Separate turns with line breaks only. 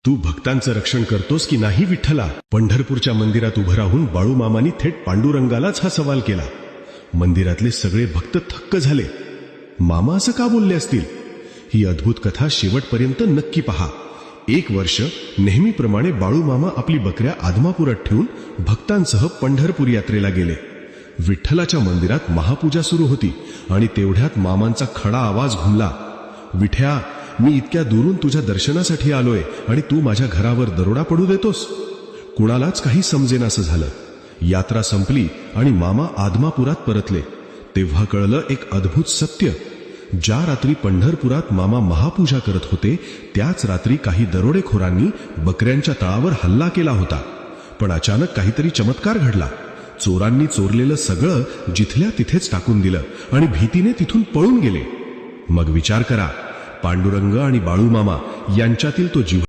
तू भक्तांचं रक्षण करतोस की नाही विठ्ठला? पंढरपूरच्या मंदिरात उभं राहून बाळूमामांनी थेट पांडुरंगालाच हा सवाल केला. मंदिरातले सगळे भक्त थक्क झाले. मामा असं का बोलले असतील? ही अद्भुत कथा शेवटपर्यंत नक्की पहा. 1 वर्ष नेहमीप्रमाणे बाळूमामा आपली बकऱ्या आदमापुरात ठेवून भक्तांसह पंढरपूर यात्रेला गेले. विठ्ठलाच्या मंदिरात महापूजा सुरू होती आणि तेवढ्यात मामांचा खडा आवाज घुमला. विठ्या, मी इतक्या दुरून तुझ्या दर्शनासाठी आलोय आणि तू माझ्या घरावर दरोडा पडू देतोस? कुणालाच काही समजेनासं झालं. यात्रा संपली आणि मामा आदमापुरात परतले. तेव्हा कळलं एक अद्भुत सत्य. ज्या रात्री पंढरपुरात मामा महापूजा करत होते त्याच रात्री काही दरोडेखोरांनी बकऱ्यांच्या तळावर हल्ला केला होता. पण अचानक काहीतरी चमत्कार घडला. चोरांनी चोरलेलं सगळं जिथल्या तिथेच टाकून दिलं आणि भीतीने तिथून पळून गेले. मग विचार करा, पांडुरंग आणि बाळूमामा यांच्यातील तो जीव